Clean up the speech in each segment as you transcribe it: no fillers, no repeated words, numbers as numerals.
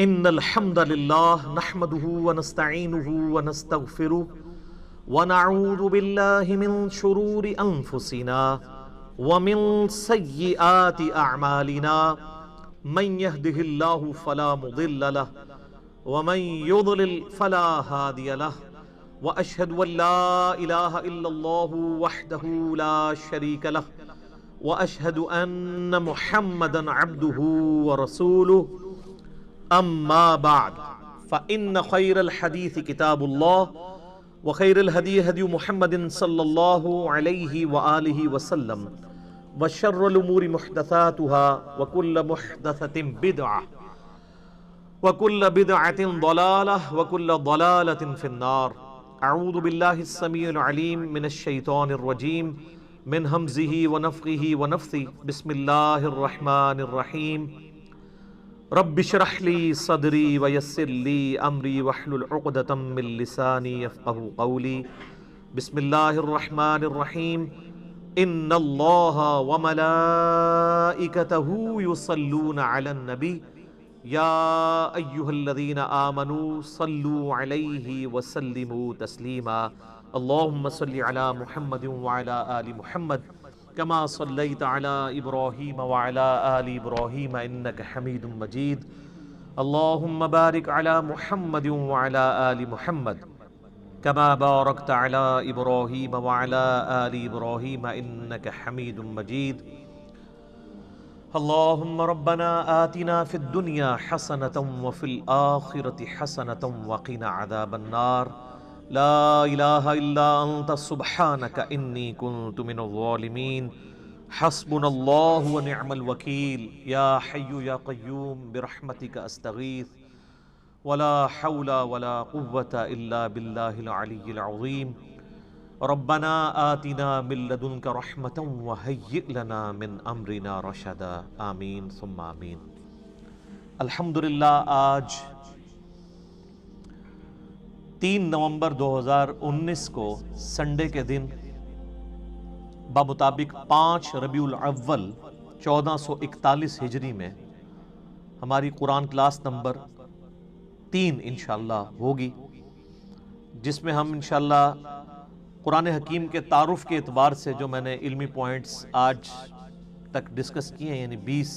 ان الحمد للہ نحمده ونستعینه ونستغفره ونعوذ باللہ من شرور انفسنا ومن سیئات اعمالنا من يهده اللہ فلا مضل له ومن يضلل فلا هادی له واشهد ان لا الہ الا اللہ وحدہ لا شریک له واشهد ان محمدا عبدہ ورسولہ اما بعد فان خیر الحدیث کتاب اللہ وخیر الہدی ہدی محمد صلی اللہ علیہ وآلہ وسلم وشر الامور محدثاتها وکل محدثۃ بدعہ وکل بدعۃ ضلالہ وکل ضلالۃ فی النار. اعوذ باللہ السمیع العلیم من الشیطان الرجیم من ہمزہ ونفخہ ونفثہ. بسم اللہ الرحمن الرحیم. رب اشرح لی صدری ویسر لی امری واحلل عقدۃ من لسانی یفقہوا قولی. بسم اللہ الرحمن الرحیم. ان اللہ وملائکتہ یصلون علی النبی یا ایہا الذین آمنوا صلوا علیہ وسلموا تسلیما. اللہم صل علی محمد وعلی آل محمد کما صلیت علی ابراہیم وعلی آل ابراہیم انک حمید مجید. اللہم بارک علی محمد وعلی آل محمد کما بارکت علی ابراہیم وعلی آل ابراہیم انک حمید مجید. اللہم ربنا آتنا فی الدنیا حسنۃ وفی الآخرۃ حسنۃ وقنا عذاب النار. لا الہ الا انت سبحانک انی کنت من الظالمین. حسبنا اللہ ونعم الوکیل. یا حی یا قیوم برحمتک استغیث ولا حول ولا قوة الا باللہ العلی العظیم. ربنا آتنا من لدنک رحمۃ وہیئ لنا من امرنا رشدا. آمین ثم آمین. الحمدللہ آج 3 نومبر 2019 کو سنڈے کے دن بمطابق 5 ربیع الاول 1441 ہجری میں ہماری قرآن کلاس نمبر 3 انشاءاللہ ہوگی، جس میں ہم انشاءاللہ قرآن حکیم کے تعارف کے اعتبار سے جو میں نے علمی پوائنٹس آج تک ڈسکس کیے ہیں، یعنی 20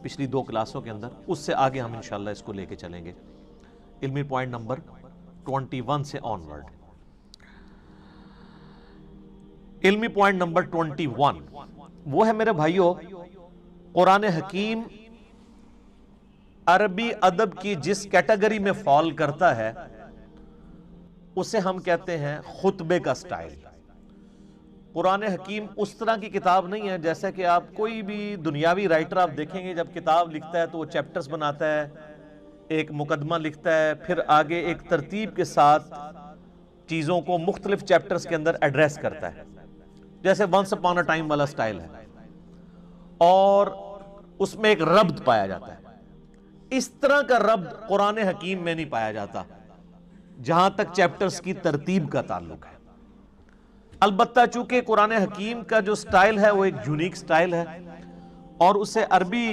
پچھلی 2 کلاسوں کے اندر، اس سے آگے ہم انشاءاللہ اس کو لے کے چلیں گے. علمی پوائنٹ نمبر 21 سے آنورڈ. علمی پوائنٹ نمبر 21 وہ ہے میرے بھائیوں، قرآن حکیم عربی ادب کی جس کیٹیگری میں فال کرتا ہے اسے ہم کہتے ہیں خطبے کا سٹائل. قرآن حکیم اس طرح کی کتاب نہیں ہے جیسا کہ آپ کوئی بھی دنیاوی رائٹر آپ دیکھیں گے جب کتاب لکھتا ہے تو وہ چیپٹرز بناتا ہے، ایک مقدمہ لکھتا ہے، پھر آگے ایک ترتیب کے ساتھ چیزوں کو مختلف چیپٹرز کے اندر ایڈریس کرتا ہے، جیسے ونس اپون اے ٹائم والا سٹائل ہے، اور اس میں ایک ربط پایا جاتا ہے. اس طرح کا ربط قرآن حکیم میں نہیں پایا جاتا جہاں تک چیپٹرز کی ترتیب کا تعلق ہے. البتہ چونکہ قرآن حکیم کا جو سٹائل ہے وہ ایک یونیک سٹائل ہے، اور اسے عربی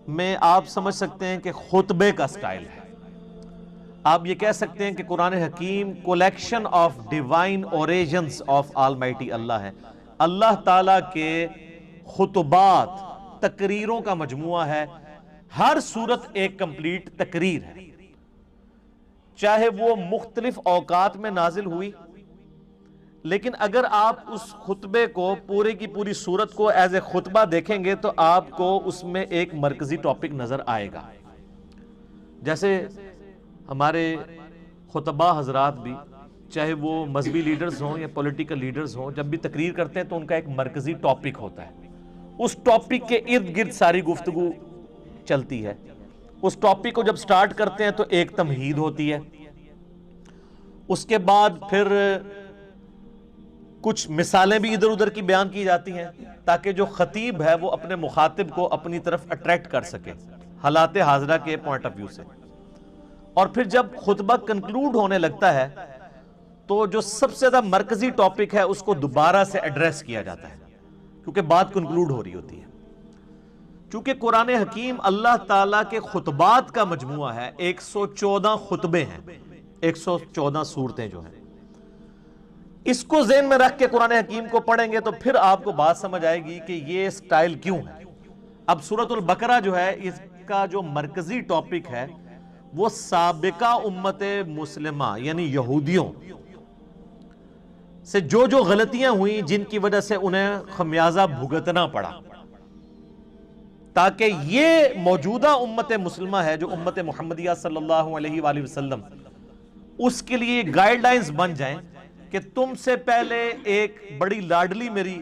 میں آپ سمجھ سکتے ہیں کہ خطبے کا سٹائل ہے. آپ یہ کہہ سکتے ہیں کہ قرآن حکیم collection of divine origins of almighty اللہ ہے. اللہ تعالیٰ کے خطبات، تقریروں کا مجموعہ ہے. ہر سورت ایک کمپلیٹ تقریر ہے، چاہے وہ مختلف اوقات میں نازل ہوئی، لیکن اگر آپ اس خطبے کو پورے کی پوری سورت کو ایز اے خطبہ دیکھیں گے تو آپ کو اس میں ایک مرکزی ٹاپک نظر آئے گا. جیسے ہمارے خطبہ حضرات بھی، چاہے وہ مذہبی لیڈرز ہوں یا پولیٹیکل لیڈرز ہوں، جب بھی تقریر کرتے ہیں تو ان کا ایک مرکزی ٹاپک ہوتا ہے. اس ٹاپک کے ارد گرد ساری گفتگو چلتی ہے. اس ٹاپک کو جب سٹارٹ کرتے ہیں تو ایک تمہید ہوتی ہے، اس کے بعد پھر کچھ مثالیں بھی ادھر ادھر کی بیان کی جاتی ہیں تاکہ جو خطیب ہے وہ اپنے مخاطب کو اپنی طرف اٹریکٹ کر سکے حالات حاضرہ کے پوائنٹ آف ویو سے. اور پھر جب خطبہ کنکلوڈ ہونے لگتا ہے تو جو سب سے زیادہ مرکزی ٹاپک ہے اس کو دوبارہ سے ایڈریس کیا جاتا ہے کیونکہ بات کنکلوڈ ہو رہی ہوتی ہے. چونکہ قرآن حکیم اللہ تعالیٰ کے خطبات کا مجموعہ ہے، 114 خطبے ہیں، 114 سورتیں جو ہیں، اس کو ذہن میں رکھ کے قرآن حکیم کو پڑھیں گے تو پھر آپ کو بات سمجھ آئے گی کہ یہ سٹائل کیوں ہے۔ اب سورۃ البقرہ جو ہے، اس کا جو مرکزی ٹاپک ہے وہ سابقہ امت مسلمہ یعنی یہودیوں سے جو غلطیاں ہوئیں جن کی وجہ سے انہیں خمیازہ بھگتنا پڑا، تاکہ یہ موجودہ امت مسلمہ ہے جو امت محمدیہ صلی اللہ علیہ وآلہ وسلم، اس کے لیے گائیڈ لائنز بن جائیں کہ تم سے پہلے ایک بڑی لاڈلی میری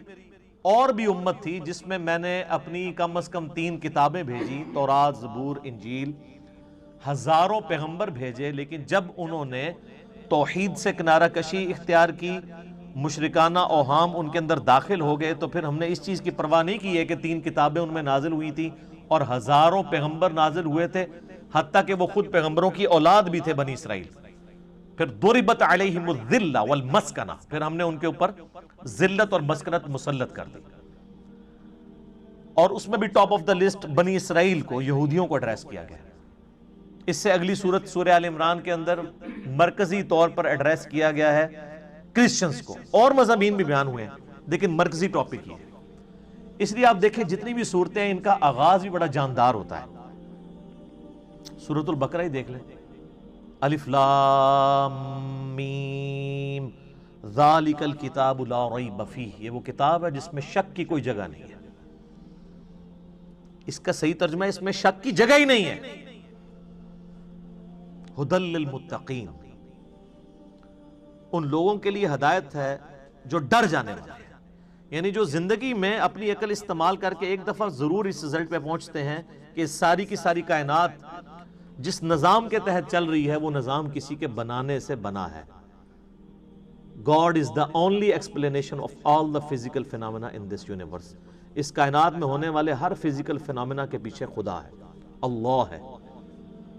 اور بھی امت تھی جس میں میں نے اپنی کم از کم 3 کتابیں بھیجی، تورات، زبور، انجیل، ہزاروں پیغمبر بھیجے، لیکن جب انہوں نے توحید سے کنارہ کشی اختیار کی، مشرکانہ اوہام ان کے اندر داخل ہو گئے، تو پھر ہم نے اس چیز کی پرواہ نہیں کی ہے کہ 3 کتابیں ان میں نازل ہوئی تھی اور ہزاروں پیغمبر نازل ہوئے تھے، حتیٰ کہ وہ خود پیغمبروں کی اولاد بھی تھے بنی اسرائیل۔ پھر ضربت علیہم الذلہ والمسکنہ، پھر ہم نے ان کے اوپر ذلت اور مسکنت مسلط کر دی، اور اس میں بھی ٹاپ آف دا لسٹ بنی اسرائیل کو، یہودیوں کو ایڈریس کیا گیا۔ اس سے اگلی سورت سورہ آل عمران کے اندر مرکزی طور پر ایڈریس کیا گیا ہے کرسچنز کو، اور مضامین بھی بیان ہوئے ہیں لیکن مرکزی ٹاپک یہ ہے۔ اس لیے آپ دیکھیں جتنی بھی صورتیں ہیں ان کا آغاز بھی بڑا جاندار ہوتا ہے۔ سورۃ البقرہ ہی دیکھ لیں، الف لام میم ذالک الکتاب لا ریب فیہ، یہ وہ کتاب ہے جس میں شک کی کوئی جگہ نہیں ہے۔ اس کا صحیح ترجمہ ہے اس میں شک کی جگہ ہی نہیں ہے۔ ھدی للمتقین، ان لوگوں کے لیے ہدایت ہے جو ڈر جانے والے ہیں، یعنی جو زندگی میں اپنی عقل استعمال کر کے ایک دفعہ ضرور اس رزلٹ پہ پہنچتے ہیں کہ ساری کی ساری کائنات جس نظام کے تحت چل رہی ہے وہ نظام کسی کے بنانے سے بنا ہے۔ God is the only explanation of all the physical phenomena in this universe۔ اس کائنات میں ہونے والے ہر فزیکل فینومینا کے پیچھے خدا ہے، اللہ ہے۔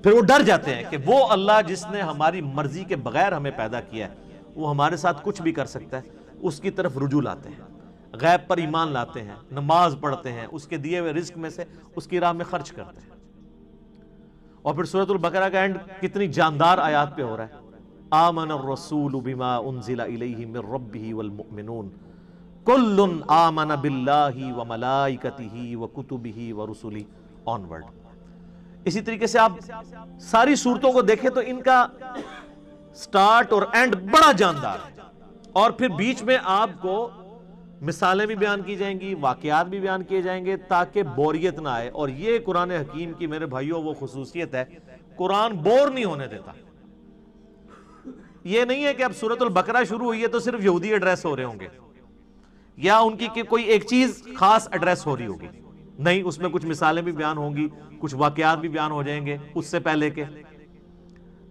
پھر وہ ڈر جاتے ہیں کہ وہ اللہ جس نے ہماری مرضی کے بغیر ہمیں پیدا کیا ہے، وہ ہمارے ساتھ کچھ بھی کر سکتا ہے، اس کی طرف رجوع لاتے ہیں، غیب پر ایمان لاتے ہیں، نماز پڑھتے ہیں، اس کے دیے ہوئے رزق میں سے اس کی راہ میں خرچ کرتے ہیں۔ اور پھر سورۃ البقرہ کا اینڈ کتنی جاندار آیات پہ ہو رہا ہے، آمن الرسول بما انزل الیہ من ربہ والمؤمنون کل آمن باللہ وملائکتہ وکتبہ ورسلہ آنورڈ۔ اسی طریقے سے آپ ساری صورتوں کو دیکھیں تو ان کا سٹارٹ اور اینڈ بڑا جاندار ہے، اور پھر بیچ میں آپ کو مثالیں بھی بیان کی جائیں گی، واقعات بھی بیان کیے جائیں گے تاکہ بوریت نہ آئے۔ اور یہ قرآن حکیم کی میرے بھائیوں وہ خصوصیت ہے، قرآن بور نہیں ہونے دیتا۔ یہ نہیں ہے کہ اب سورۃ البقرہ شروع ہوئی ہے تو صرف یہودی ایڈریس ہو رہے ہوں گے یا ان کی کوئی ایک چیز خاص ایڈریس ہو رہی ہوگی، نہیں، اس میں کچھ مثالیں بھی بیان ہوں گی، کچھ واقعات بھی بیان ہو جائیں گے اس سے پہلے کے،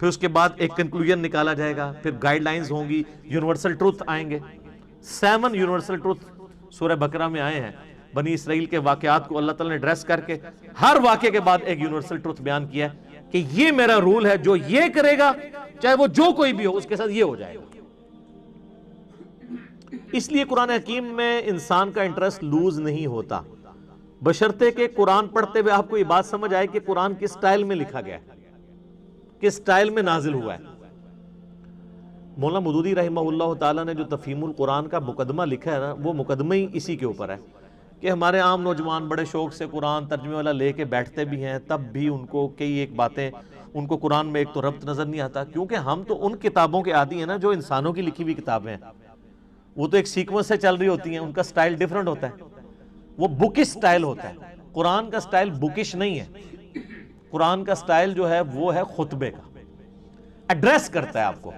پھر اس کے بعد ایک کنکلوژن نکالا جائے گا، پھر گائیڈ لائنز ہوں گی، یونیورسل ٹروتھ آئیں گے۔ 7 یونیورسل ٹروتھ سورہ بقرہ میں آئے ہیں، بنی اسرائیل کے واقعات کو اللہ تعالیٰ نے ایڈریس کر کے ہر واقعے کے بعد ایک یونیورسل ٹروتھ بیان کیا ہے کہ یہ میرا رول ہے، جو یہ کرے گا چاہے وہ جو کوئی بھی ہو اس کے ساتھ یہ ہو جائے گا۔ اس لیے قرآن حکیم میں انسان کا انٹرسٹ لوز نہیں ہوتا، بشرطے کہ قرآن پڑھتے ہوئے آپ کو یہ بات سمجھ آئے کہ قرآن کس سٹائل میں لکھا گیا ہے، کس سٹائل میں نازل ہوا ہے۔ مولانا مودودی رحمہ اللہ تعالیٰ نے جو تفہیم القرآن کا مقدمہ لکھا ہے نا، وہ مقدمہ ہی اسی کے اوپر ہے کہ ہمارے عام نوجوان بڑے شوق سے قرآن ترجمے والا لے کے بیٹھتے بھی ہیں، تب بھی ان کو کئی ایک باتیں، ان کو قرآن میں ایک تو ربط نظر نہیں آتا، کیونکہ ہم تو ان کتابوں کے عادی ہیں نا جو انسانوں کی لکھی ہوئی کتابیں ہیں، وہ تو ایک سیکوینس سے چل رہی ہوتی ہیں، ان کا سٹائل ڈیفرنٹ ہوتا ہے، وہ بکش سٹائل ہوتا ہے۔ قرآن کا سٹائل بکش نہیں ہے، قرآن کا سٹائل جو ہے وہ ہے خطبے کا، ایڈریس کرتا ہے آپ کو۔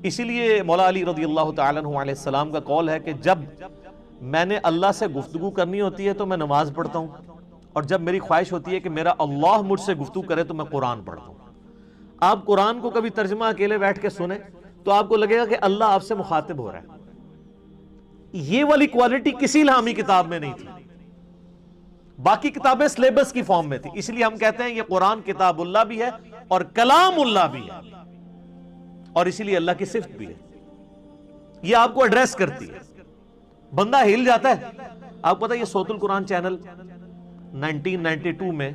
اسی لیے مولا علی رضی اللہ تعالیٰ عنہ علیہ السلام کا قول ہے کہ جب میں نے اللہ سے گفتگو کرنی ہوتی ہے تو میں نماز پڑھتا ہوں، اور جب میری خواہش ہوتی ہے کہ میرا اللہ مجھ سے گفتگو کرے تو میں قرآن پڑھتا ہوں۔ آپ قرآن کو کبھی ترجمہ اکیلے بیٹھ کے سنیں تو آپ کو لگے گا کہ اللہ آپ سے مخاطب ہو رہا ہے۔ یہ والی کوالٹی کسی الہامی کتاب میں نہیں تھی، باقی کتابیں سلیبس کی فارم میں تھی، اس لیے ہم کہتے ہیں یہ قرآن کتاب اللہ بھی ہے اور کلام اللہ بھی ہے، اور اسی لیے اللہ کی صفت بھی ہے۔ یہ آپ کو ایڈریس کرتی ہے، بندہ ہل جاتا ہے۔ آپ کو پتہ ہے یہ صوت القرآن چینل 1992 میں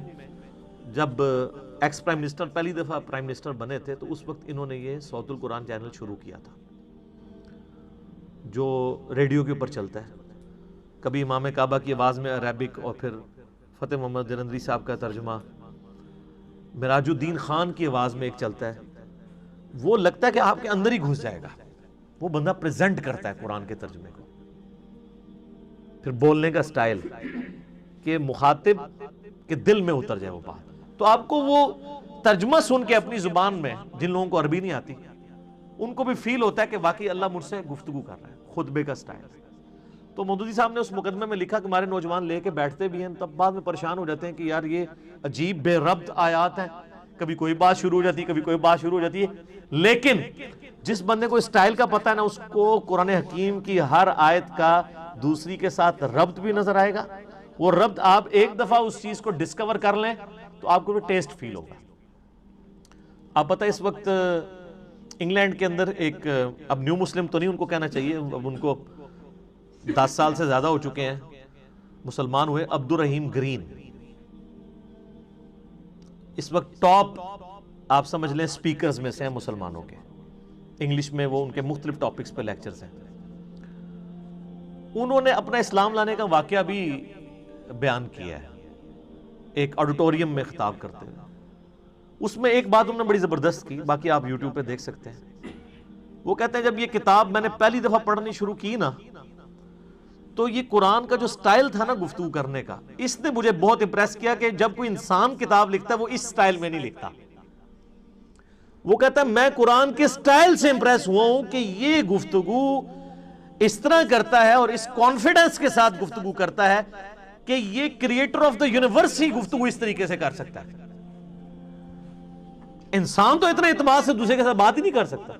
جب ایکس پرائم منسٹر پہلی دفعہ پرائم منسٹر بنے تھے تو اس وقت انہوں نے یہ صوت القرآن چینل شروع کیا تھا جو ریڈیو کے اوپر چلتا ہے. کبھی امام کعبہ کی آواز میں عربک اور پھر فتح محمد جلندری صاحب کا ترجمہ, مراج الدین خان کی آواز میں ایک چلتا ہے. وہ لگتا ہے کہ آپ کے اندر ہی گھس جائے گا. وہ بندہ پریزنٹ کرتا ہے قرآن کے ترجمے کو. پھر بولنے کا سٹائل کہ مخاطب کے دل میں اتر جائے وہ بات. تو آپ کو وہ ترجمہ سن کے اپنی زبان میں, جن لوگوں کو عربی نہیں آتی ان کو بھی فیل ہوتا ہے کہ واقعی اللہ مجھ سے گفتگو کر رہا ہے. خطبے کا سٹائل. تو مودودی صاحب نے اس مقدمے میں لکھا کہ ہمارے نوجوان لے کے بیٹھتے بھی ہیں, تب بعد میں پریشان ہو جاتے ہیں کہ یار یہ عجیب بے ربط آیات ہیں, کبھی کوئی بات شروع ہو جاتی ہے, کبھی کوئی بات شروع ہو جاتی ہے. لیکن جس بندے کو اسٹائل کا پتہ ہے نا, اس کو قرآن حکیم کی ہر آیت کا دوسری کے ساتھ ربط بھی نظر آئے گا. وہ ربط آپ ایک دفعہ اس چیز کو ڈسکور کر لیں تو آپ کو بھی ٹیسٹ فیل ہوگا. آپ پتہ اس وقت انگلینڈ کے اندر ایک, اب نیو مسلم تو نہیں ان کو کہنا چاہیے, اب ان کو 10 سال سے زیادہ ہو چکے ہیں, مسلمان ہوئے, عبد الرحیم گرین. اس وقت ٹاپ آپ سمجھ لیں سپیکرز میں سے ہیں مسلمانوں کے. انگلش میں وہ ان کے مختلف ٹاپکس پہ لیکچرز ہیں. انہوں نے اپنا اسلام لانے کا واقعہ بھی بیان کیا ہے ایک آڈیٹوریم میں خطاب کرتے ہوئے. اس میں ایک بات انہوں نے بڑی زبردست کی, باقی آپ یوٹیوب پہ دیکھ سکتے ہیں. وہ کہتے ہیں جب یہ کتاب میں نے پہلی دفعہ پڑھنی شروع کی نا, تو یہ قرآن کا جو سٹائل تھا نا گفتگو کرنے کا, اس نے مجھے بہت امپریس کیا کہ جب کوئی انسان کتاب لکھتا ہے وہ اس سٹائل میں نہیں لکھتا. وہ کہتا ہے میں قرآن کے سٹائل سے امپریس ہوا ہوں کہ یہ گفتگو اس طرح کرتا ہے اور اس کانفیڈنس کے ساتھ گفتگو کرتا ہے کہ یہ کریٹر آف دا یونیورس ہی گفتگو اس طریقے سے کر سکتا ہے. انسان تو اتنے اعتماد سے دوسرے کے ساتھ بات ہی نہیں کر سکتا.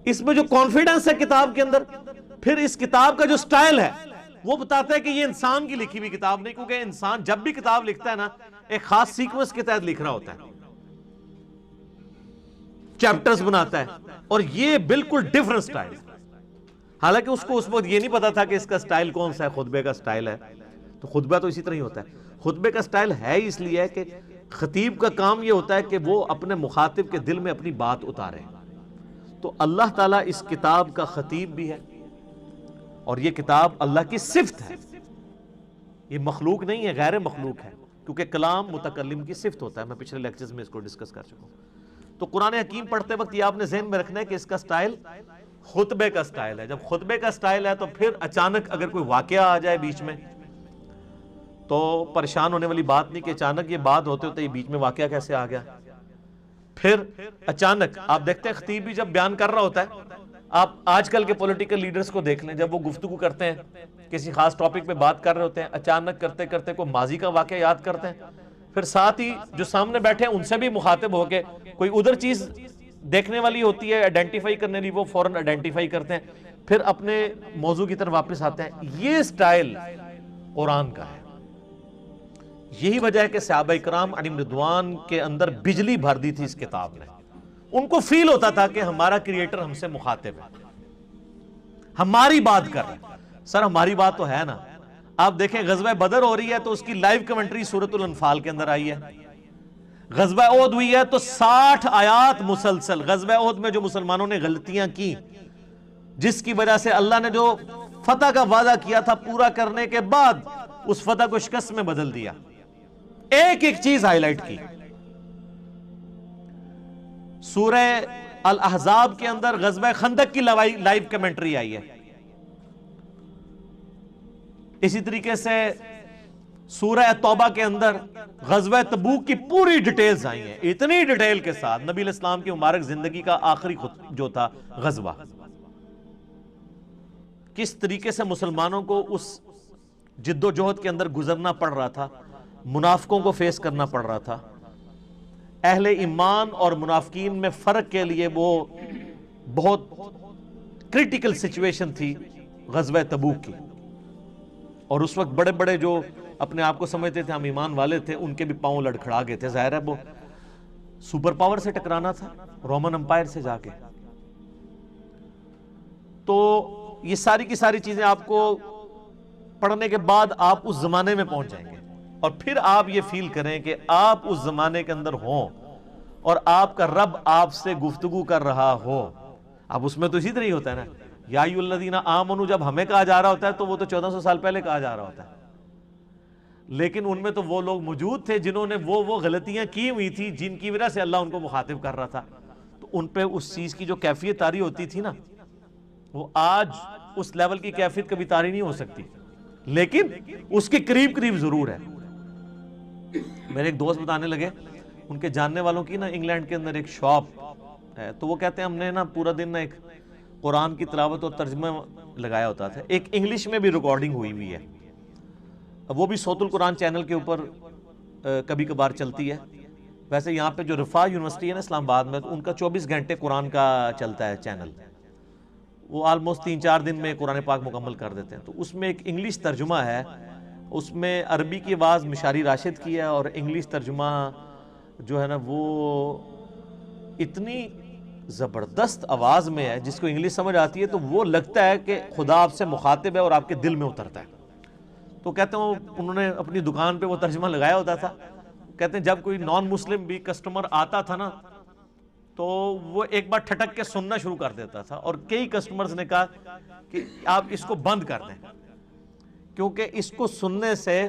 اس میں جو کانفیڈنس ہے کتاب کے اندر, پھر اس کتاب کا جو سٹائل ہے وہ بتاتا ہے کہ یہ انسان کی لکھی ہوئی کتاب نہیں, کیونکہ انسان جب بھی کتاب لکھتا ہے نا ایک خاص سیکوینس کے تحت لکھ رہا ہوتا ہے, چیپٹرز بناتا ہے, اور یہ بالکل ڈیفرنٹ سٹائل. حالانکہ اس کو اس وقت یہ نہیں پتا تھا کہ اس کا سٹائل کون سا ہے, خطبے کا سٹائل ہے. تو خطبہ تو اسی طرح ہی ہوتا ہے. خطبے کا سٹائل ہے اس لیے کہ خطیب کا کام یہ ہوتا ہے کہ وہ اپنے مخاطب کے دل میں اپنی بات اتارے. تو اللہ تعالیٰ اس کتاب کا خطیب بھی ہے, اور یہ کتاب اللہ کی صفت ہے. یہ مخلوق نہیں ہے, غیر مخلوق ہے, کیونکہ کلام متکلم کی صفت ہوتا ہے. میں پچھلے لیکچرز میں اس کو ڈسکس کر چکا ہوں. تو قرآن حکیم پڑھتے وقت یہ آپ نے ذہن میں رکھنا ہے کہ اس کا سٹائل خطبے کا سٹائل ہے. جب خطبے کا سٹائل ہے تو پھر اچانک اگر کوئی واقعہ آ جائے بیچ میں تو پریشان ہونے والی بات نہیں کہ اچانک یہ بات ہوتے ہوتے یہ بیچ میں واقعہ کیسے آ گیا. پھر اچانک آپ دیکھتے ہیں خطیب بھی جب بیان کر رہا ہوتا ہے, آپ آج کل کے پولیٹیکل لیڈرز کو دیکھ لیں, جب وہ گفتگو کرتے ہیں کسی خاص ٹاپک پہ بات کر رہے ہوتے ہیں, اچانک کرتے کرتے کوئی ماضی کا واقعہ یاد کرتے ہیں, پھر ساتھ ہی جو سامنے بیٹھے ہیں ان سے بھی مخاطب ہو کے کوئی ادھر چیز دیکھنے والی ہوتی ہے آئیڈینٹیفائی کرنے والی, وہ فوراً آئیڈینٹیفائی کرتے ہیں, پھر اپنے موضوع کی طرف واپس آتے ہیں. یہ سٹائل قرآن کا ہے. یہی وجہ ہے کہ صحابہ اکرام علیہم رضوان کے اندر بجلی بھر دی تھی اس کتاب نے. ان کو فیل ہوتا تھا کہ ہمارا کریٹر ہم سے مخاطب ہے, ہماری بات کر رہے ہیں. سر ہماری بات تو ہے نا. آپ دیکھیں غزوہ بدر ہو رہی ہے تو اس کی لائیو کمنٹری سورۃ الانفال کے اندر آئی ہے. غزوہ احد ہوئی ہے تو 60 آیات مسلسل. غزوہ احد میں جو مسلمانوں نے غلطیاں کی, جس کی وجہ سے اللہ نے جو فتح کا وعدہ کیا تھا پورا کرنے کے بعد اس فتح کو شکست میں بدل دیا, ایک ایک چیز ہائی لائٹ کی. سورہ الاحزاب کے اندر غزوہ خندق کی لائیو کمنٹری آئی ہے. اسی طریقے سے سورہ توبہ کے اندر غزوہ تبوک کی پوری ڈیٹیلز آئی ہیں, اتنی ڈیٹیل کے ساتھ. نبی علیہ السلام کی مبارک زندگی کا آخری جو تھا غزوہ, کس طریقے سے مسلمانوں کو اس جد و جہد کے اندر گزرنا پڑ رہا تھا, منافقوں کو فیس کرنا پڑ رہا تھا. اہل ایمان اور منافقین میں فرق کے لیے وہ بہت کریٹیکل سچویشن تھی غزوہ تبوک کی. اور اس وقت بڑے بڑے جو اپنے آپ کو سمجھتے تھے ہم ایمان والے تھے, ان کے بھی پاؤں لڑکھڑا گئے تھے. ظاہر ہے وہ سپر پاور سے ٹکرانا تھا, رومن امپائر سے جا کے. تو یہ ساری کی ساری چیزیں آپ کو پڑھنے کے بعد آپ اس زمانے میں پہنچ جائیں گے، اور پھر آپ یہ فیل کریں کہ آپ اس زمانے کے اندر ہوں اور آپ کا رب آپ سے گفتگو کر رہا ہو۔ اب اس میں تو اسی طرح ہی ہوتا ہے نا، یا ایھا الذین آمنوا جب ہمیں کہا جا رہا ہوتا ہے تو وہ تو 1400 سال پہلے کہا جا رہا ہوتا ہے، لیکن ان میں تو وہ لوگ موجود تھے جنہوں نے وہ غلطیاں کی ہوئی تھی جن کی وجہ سے اللہ ان کو مخاطب کر رہا تھا، تو ان پہ اس چیز کی جو کیفیت طاری ہوتی تھی نا، وہ آج اس لیول کی کیفیت کبھی طاری نہیں ہو سکتی، لیکن اس کے قریب قریب ضرور ہے۔ میرے ایک دوست بتانے لگے، ان کے جاننے والوں کی نا انگلینڈ کے اندر ایک شاپ ہے، تو وہ کہتے ہیں ہم نے نا پورا دن نا ایک قرآن کی تلاوت اور ترجمہ لگایا ہوتا تھا، ایک انگلش میں بھی ریکارڈنگ ہوئی ہے، وہ بھی صوت القرآن چینل کے اوپر کبھی کبھار چلتی ہے۔ ویسے یہاں پہ جو رفاع یونیورسٹی ہے نا اسلام آباد میں، ان کا 24 گھنٹے قرآن کا چلتا ہے چینل، وہ آلموسٹ 3-4 دن میں قرآن پاک مکمل کر دیتے ہیں۔ تو اس میں ایک انگلش ترجمہ ہے، اس میں عربی کی آواز مشاری راشد کی ہے، اور انگلش ترجمہ جو ہے نا وہ اتنی زبردست آواز میں ہے، جس کو انگلش سمجھ آتی ہے تو وہ لگتا ہے کہ خدا آپ سے مخاطب ہے اور آپ کے دل میں اترتا ہے۔ تو کہتے ہیں انہوں نے اپنی دکان پہ وہ ترجمہ لگایا ہوتا تھا، کہتے ہیں جب کوئی نان مسلم بھی کسٹمر آتا تھا نا تو وہ ایک بار ٹھٹک کے سننا شروع کر دیتا تھا، اور کئی کسٹمرز نے کہا کہ آپ اس کو بند کر دیں، کیونکہ اس کو سننے سے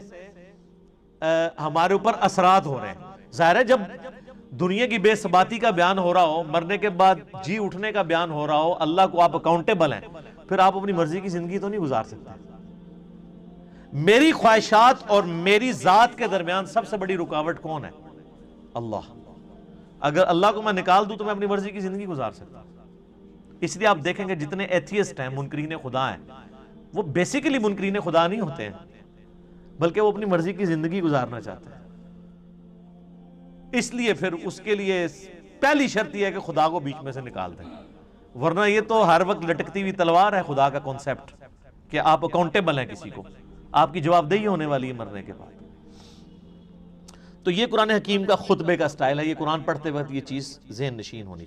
ہمارے اوپر اثرات ہو رہے ہیں۔ ظاہر ہے جب دنیا کی بے ثباتی کا بیان ہو رہا ہو، مرنے کے بعد جی اٹھنے کا بیان ہو رہا ہو، اللہ کو آپ اکاؤنٹیبل ہیں، پھر آپ اپنی مرضی کی زندگی تو نہیں گزار سکتے۔ میری خواہشات اور میری ذات کے درمیان سب سے بڑی رکاوٹ کون ہے؟ اللہ۔ اگر اللہ کو میں نکال دوں تو میں اپنی مرضی کی زندگی گزار سکتا ہوں۔ اس لیے آپ دیکھیں گے جتنے ایتھیسٹ ہیں، منکرین خدا ہیں، وہ بیسیکلی منکرین خدا نہیں ہوتے ہیں، بلکہ وہ اپنی مرضی کی زندگی گزارنا چاہتے ہیں۔ اس لیے پھر اس کے لیے پہلی شرط یہ ہے کہ خدا کو بیچ میں سے نکال دیں، ورنہ یہ تو ہر وقت لٹکتی ہوئی تلوار ہے خدا کا کانسیپٹ، کہ آپ اکاؤنٹیبل ہیں کسی کو، آپ کی جواب دہی ہونے والی ہے مرنے کے بعد۔ تو یہ قرآن حکیم کا خطبے کا سٹائل ہے، یہ قرآن پڑھتے وقت یہ چیز ذہن نشین ہونی۔